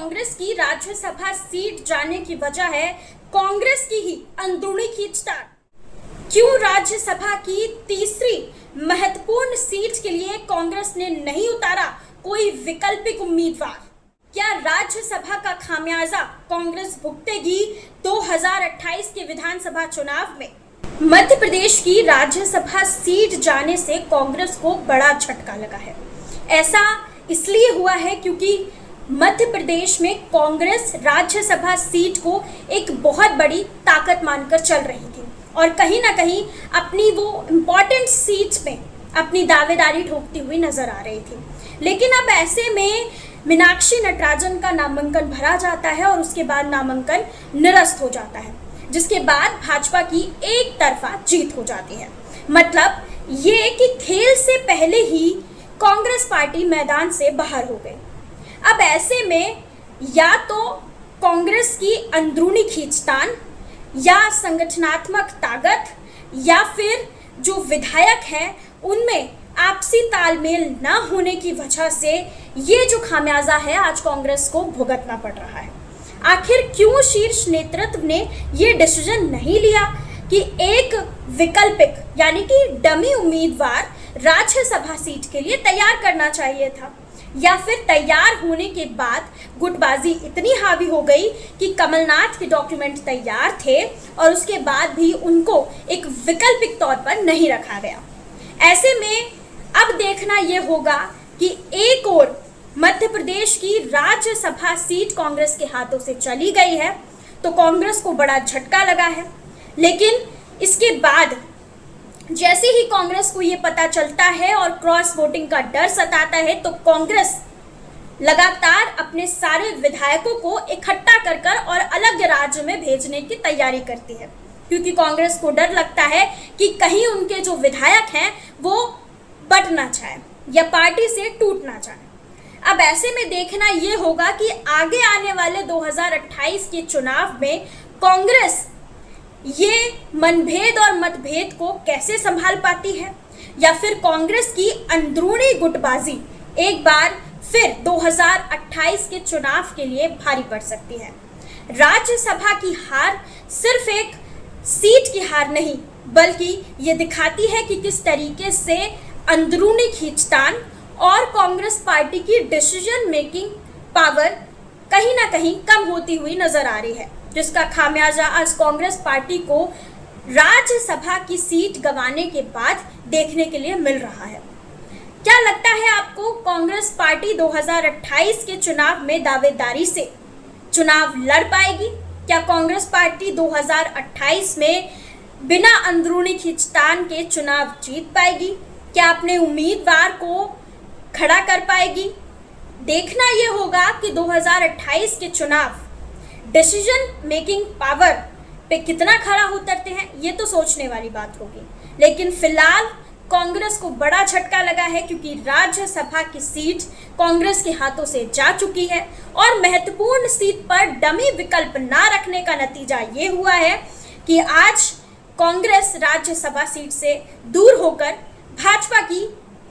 कांग्रेस की राज्यसभा सीट जाने की वजह है कांग्रेस की ही अंदरूनी खींचतान। क्यों राज्यसभा की तीसरी महत्वपूर्ण सीट के लिए कांग्रेस ने नहीं उतारा कोई वैकल्पिक उम्मीदवार? क्या राज्यसभा का खामियाजा कांग्रेस भुगतेगी 2028 के विधानसभा चुनाव में? मध्य प्रदेश की राज्यसभा सीट जाने से कांग्रेस को बड़ा झटका लगा है। ऐसा इसलिए हुआ है क्योंकि मध्य प्रदेश में कांग्रेस राज्यसभा सीट को एक बहुत बड़ी ताकत मानकर चल रही थी और कहीं ना कहीं अपनी वो इम्पॉर्टेंट सीट्स में अपनी दावेदारी ठोकती हुई नजर आ रही थी। लेकिन अब ऐसे में मीनाक्षी नटराजन का नामांकन भरा जाता है और उसके बाद नामांकन निरस्त हो जाता है, जिसके बाद भाजपा की एक तरफा जीत हो जाती है। मतलब ये कि खेल से पहले ही कांग्रेस पार्टी मैदान से बाहर हो गई। अब ऐसे में या तो कांग्रेस की अंदरूनी खींचतान या संगठनात्मक ताकत या फिर जो विधायक हैं उनमें आपसी तालमेल न होने की वजह से ये जो खामियाजा है आज कांग्रेस को भुगतना पड़ रहा है। आखिर क्यों शीर्ष नेतृत्व ने ये डिसीजन नहीं लिया कि एक वैकल्पिक यानी कि डमी उम्मीदवार राज्यसभा सीट के लिए तैयार करना चाहिए था? या फिर तैयार होने के बाद गुटबाजी इतनी हावी हो गई कि कमलनाथ के डॉक्यूमेंट तैयार थे और उसके बाद भी उनको एक वैकल्पिक तौर पर नहीं रखा गया। ऐसे में अब देखना यह होगा कि एक और मध्य प्रदेश की राज्यसभा सीट कांग्रेस के हाथों से चली गई है तो कांग्रेस को बड़ा झटका लगा है। लेकिन इसके बाद जैसे ही कांग्रेस को ये पता चलता है और क्रॉस वोटिंग का डर सताता है तो कांग्रेस लगातार अपने सारे विधायकों को इकट्ठा कर कर और अलग राज्य में भेजने की तैयारी करती है, क्योंकि कांग्रेस को डर लगता है कि कहीं उनके जो विधायक हैं वो बट ना चाहे या पार्टी से टूट ना चाहे। अब ऐसे में देखना ये होगा कि आगे आने वाले 2028 के चुनाव में कांग्रेस ये मनभेद और मतभेद को कैसे संभाल पाती है, या फिर कांग्रेस की अंदरूनी गुटबाजी एक बार फिर 2028 के चुनाव के लिए भारी पड़ सकती है। राज्यसभा की हार सिर्फ एक सीट की हार नहीं बल्कि ये दिखाती है कि किस तरीके से अंदरूनी खींचतान और कांग्रेस पार्टी की डिसीजन मेकिंग पावर कहीं ना कहीं कम होती हुई नजर आ रही है, जिसका खामियाजा आज कांग्रेस पार्टी को राज्यसभा की सीट गंवाने के बाद देखने के लिए मिल रहा है। क्या लगता है आपको, कांग्रेस पार्टी 2028 के चुनाव में दावेदारी से चुनाव लड़ पाएगी? क्या कांग्रेस पार्टी 2028 में बिना अंदरूनी खींचतान के चुनाव जीत पाएगी? क्या अपने उम्मीदवार को खड़ा कर पाएगी? देखना यह होगा कि 2028 के चुनाव डिसीजन मेकिंग पावर पे कितना खरा उतरते हैं, ये तो सोचने वाली बात होगी। लेकिन फिलहाल कांग्रेस को बड़ा झटका लगा है क्योंकि राज्यसभा की सीट कांग्रेस के हाथों से जा चुकी है और महत्वपूर्ण सीट पर डमी विकल्प ना रखने का नतीजा ये हुआ है कि आज कांग्रेस राज्यसभा सीट से दूर होकर भाजपा की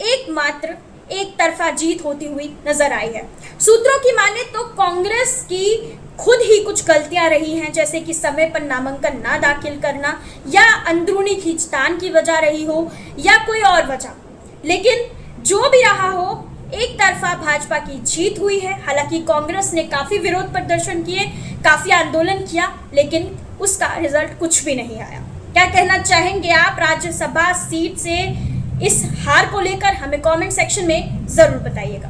एकमात्र एक तरफा जीत होती हुई नजर आई है। सूत्रों की माने तो कांग्रेस की खुद ही कुछ गलतियां रही हैं, जैसे कि समय पर नामांकन ना दाखिल करना या अंदरूनी खींचतान की वजह रही हो या कोई और वजह। लेकिन जो भी रहा हो, एक तरफा भाजपा की जीत हुई है। हालांकि कांग्रेस ने काफी विरोध प्रदर्शन किए, काफी आंदोलन किया, लेकिन उसका रिजल्ट कुछ भी नहीं आया। क्या कहना चाहेंगे आप राज्यसभा सीट से इस हार को लेकर? हमें कमेंट सेक्शन में जरूर बताइएगा।